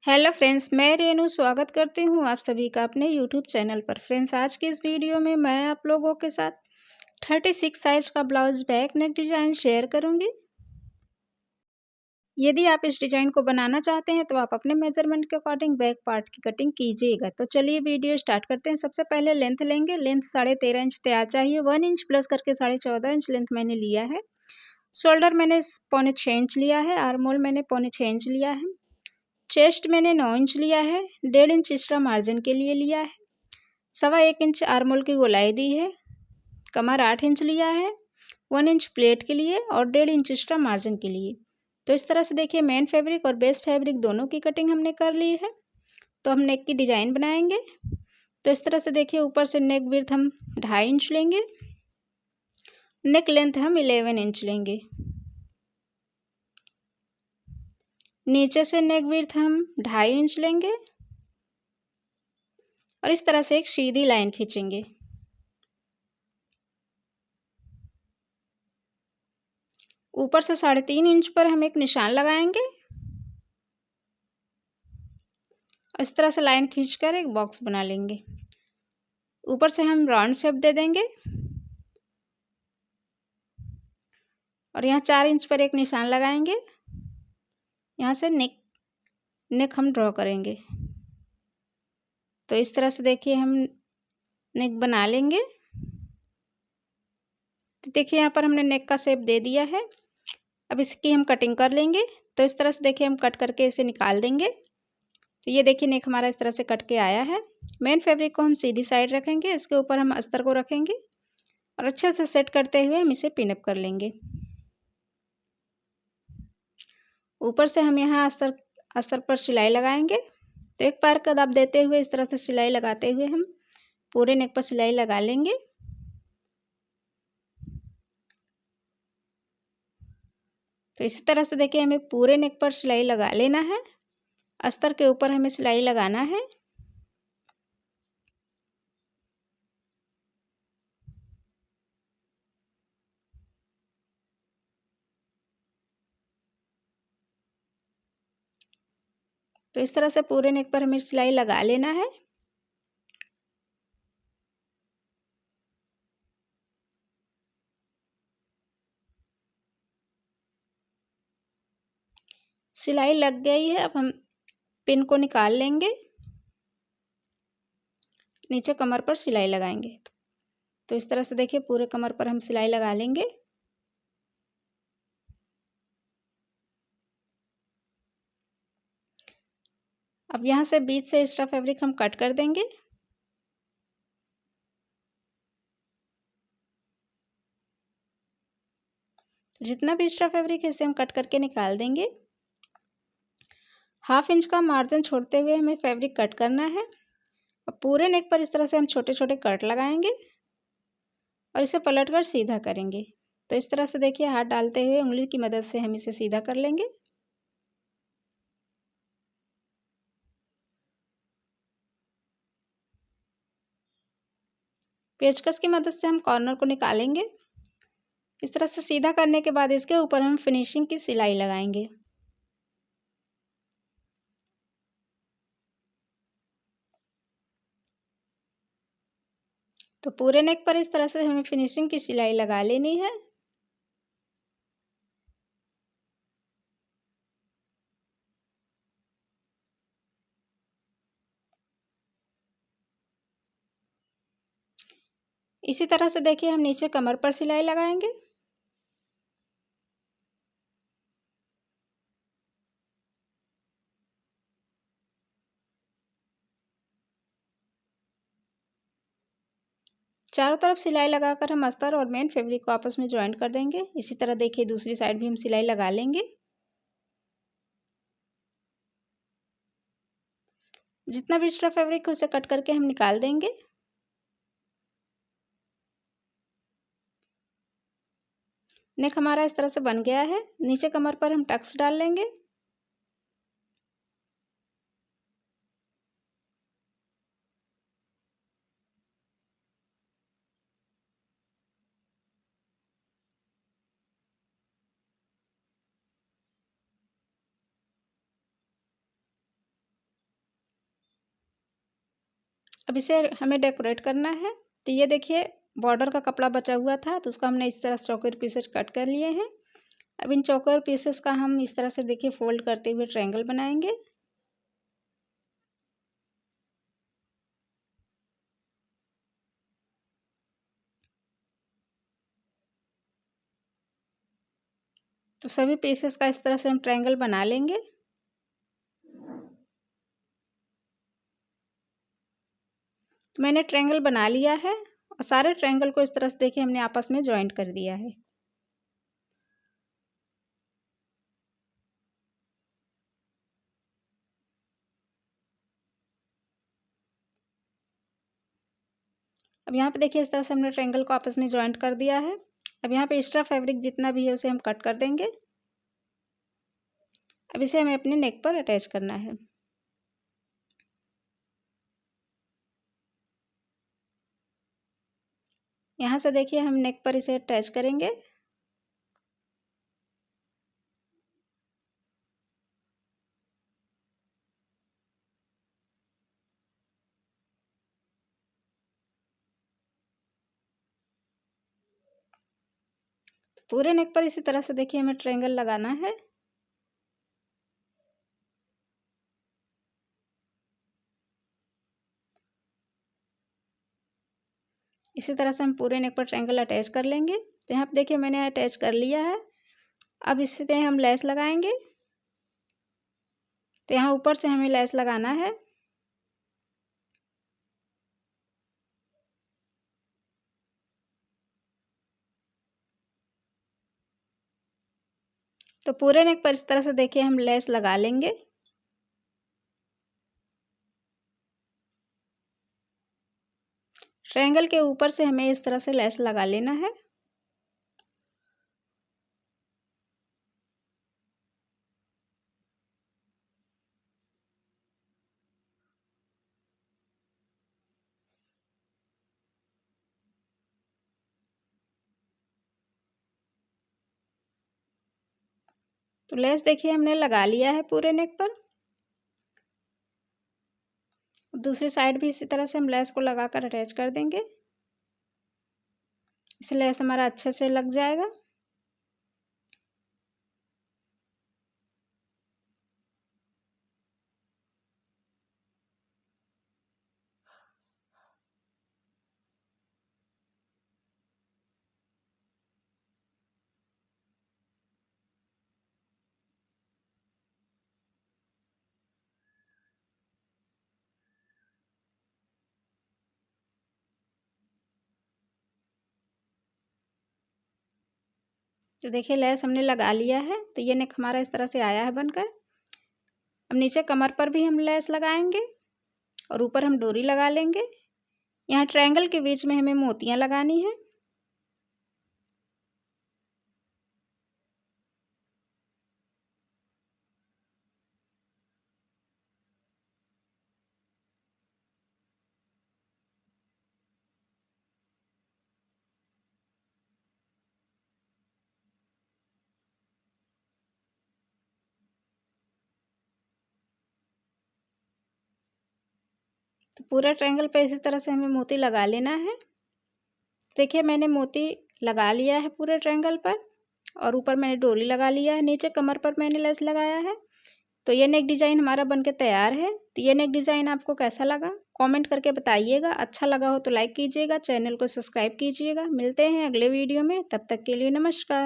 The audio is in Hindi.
हेलो फ्रेंड्स, मैं रेनू स्वागत करती हूँ आप सभी का अपने यूट्यूब चैनल पर। फ्रेंड्स, आज की इस वीडियो में मैं आप लोगों के साथ 36 साइज का blouse back neck design share करूँगी। यदि आप इस डिज़ाइन को बनाना चाहते हैं तो आप अपने मेजरमेंट के अकॉर्डिंग बैक पार्ट की कटिंग कीजिएगा। तो चलिए वीडियो स्टार्ट करते हैं। सबसे पहले लेंथ लेंगे। लेंथ 13.5 इंच तैयार चाहिए। 1 इंच प्लस करके 14.5 इंच लेंथ मैंने लिया है। शोल्डर मैंने 6.25 इंच लिया है। आर्म होल मैंने 6.25 इंच लिया है। चेस्ट मैंने 9 इंच लिया है। 1.5 इंच एक्स्ट्रा मार्जिन के लिए लिया है। 1.25 इंच आर्म होल की गोलाई दी है। कमर 8 इंच लिया है। 1 इंच प्लेट के लिए और 1.5 इंच एक्स्ट्रा मार्जिन के लिए। तो इस तरह से देखिए, मेन फैब्रिक और बेस फैब्रिक दोनों की कटिंग हमने कर ली है। तो हम नेक की डिज़ाइन बनाएंगे। तो इस तरह से देखिए, ऊपर से नेक विड्थ हम 2.5 इंच लेंगे। नेक लेंथ हम 11 इंच लेंगे। नीचे से नेक विड्थ हम 2.5 इंच लेंगे और इस तरह से एक सीधी लाइन खींचेंगे। ऊपर से 3.5 इंच पर हम एक निशान लगाएंगे। इस तरह से लाइन खींचकर एक बॉक्स बना लेंगे। ऊपर से हम राउंड शेप दे देंगे और यहाँ 4 इंच पर एक निशान लगाएंगे। यहाँ से नेक हम ड्रॉ करेंगे। तो इस तरह से देखिए, हम नेक बना लेंगे। तो देखिए, यहाँ पर हमने नेक का शेप दे दिया है। अब इसकी हम कटिंग कर लेंगे। तो इस तरह से देखिए, हम कट करके इसे निकाल देंगे। तो ये देखिए, नेक हमारा इस तरह से कट के आया है। मेन फैब्रिक को हम सीधी साइड रखेंगे। इसके ऊपर हम अस्तर को रखेंगे और अच्छे से सेट करते हुए हम इसे पिन अप कर लेंगे। ऊपर से हम यहाँ अस्तर पर सिलाई लगाएंगे। तो एक पैर का दाब देते हुए इस तरह से सिलाई लगाते हुए हम पूरे नेक पर सिलाई लगा लेंगे। तो इसी तरह से देखिए, हमें पूरे नेक पर सिलाई लगा लेना है। अस्तर के ऊपर हमें सिलाई लगाना है। तो इस तरह से पूरे नेक पर हमें सिलाई लगा लेना है। सिलाई लग गई है। अब हम पिन को निकाल लेंगे। नीचे कमर पर सिलाई लगाएंगे। तो इस तरह से देखिए, पूरे कमर पर हम सिलाई लगा लेंगे। अब यहाँ से बीच से एक्स्ट्रा फैब्रिक हम कट कर देंगे। जितना भी एक्स्ट्रा फैब्रिक है इसे हम कट करके निकाल देंगे। 1/2 इंच का मार्जिन छोड़ते हुए हमें फैब्रिक कट करना है। अब पूरे नेक पर इस तरह से हम छोटे छोटे कट लगाएंगे और इसे पलटकर सीधा करेंगे। तो इस तरह से देखिए, हाथ डालते हुए उंगली की मदद से हम इसे सीधा कर लेंगे। पेचकस की मदद से हम कॉर्नर को निकालेंगे। इस तरह से सीधा करने के बाद इसके ऊपर हम फिनिशिंग की सिलाई लगाएंगे। तो पूरे नेक पर इस तरह से हमें फिनिशिंग की सिलाई लगा लेनी है। इसी तरह से देखिए, हम नीचे कमर पर सिलाई लगाएंगे। चारों तरफ सिलाई लगाकर हम अस्तर और मेन फैब्रिक को आपस में ज्वाइन कर देंगे। इसी तरह देखिए, दूसरी साइड भी हम सिलाई लगा लेंगे। जितना भी एक्स्ट्रा फैब्रिक है उसे कट करके हम निकाल देंगे। नेक हमारा इस तरह से बन गया है। नीचे कमर पर हम टक्स डाल लेंगे। अब इसे हमें डेकोरेट करना है। तो ये देखिए बॉर्डर का कपड़ा बचा हुआ था, तो उसका हमने इस तरह चौकोर पीसेस कट कर लिए हैं। अब इन चौकोर पीसेस का हम इस तरह से देखिए फोल्ड करते हुए ट्रायंगल बनाएंगे। तो सभी पीसेस का इस तरह से हम ट्रायंगल बना लेंगे। तो मैंने ट्रायंगल बना लिया है और सारे ट्रायंगल को इस तरह से देखिए हमने आपस में जॉइंट कर दिया है। अब यहाँ पे देखिए इस तरह से हमने ट्रायंगल को आपस में जॉइंट कर दिया है। अब यहाँ पे एक्स्ट्रा फैब्रिक जितना भी है उसे हम कट कर देंगे। अब इसे हमें अपने नेक पर अटैच करना है। यहाँ से देखिए हम नेक पर इसे अटैच करेंगे। पूरे नेक पर इसी तरह से देखिए हमें ट्रायंगल लगाना है। इसी तरह से हम पूरे नेक पर ट्रायंगल अटैच कर लेंगे। तो यहाँ पे देखिए मैंने अटैच कर लिया है। अब इस पे हम लेस लगाएंगे। तो यहाँ ऊपर से हमें लेस लगाना है। तो पूरे नेक पर इस तरह से देखिए हम लेस लगा लेंगे। ट्रायंगल के ऊपर से हमें इस तरह से लेस लगा लेना है। तो लेस देखिए हमने लगा लिया है पूरे नेक पर। दूसरी साइड भी इसी तरह से हम लेस को लगाकर अटैच कर देंगे। इससे लेस हमारा अच्छे से लग जाएगा। तो देखिए लेस हमने लगा लिया है। तो ये नेक हमारा इस तरह से आया है बनकर। अब नीचे कमर पर भी हम लेस लगाएंगे और ऊपर हम डोरी लगा लेंगे। यहाँ ट्रायंगल के बीच में हमें मोतियाँ लगानी है। तो पूरा ट्रायंगल पे इसी तरह से हमें मोती लगा लेना है। देखिए मैंने मोती लगा लिया है पूरे ट्रायंगल पर और ऊपर मैंने डोरी लगा लिया है। नीचे कमर पर मैंने लेस लगाया है। तो ये नेक डिज़ाइन हमारा बनके तैयार है। तो ये नेक डिज़ाइन आपको कैसा लगा कमेंट करके बताइएगा। अच्छा लगा हो तो लाइक कीजिएगा, चैनल को सब्सक्राइब कीजिएगा। मिलते हैं अगले वीडियो में, तब तक के लिए नमस्कार।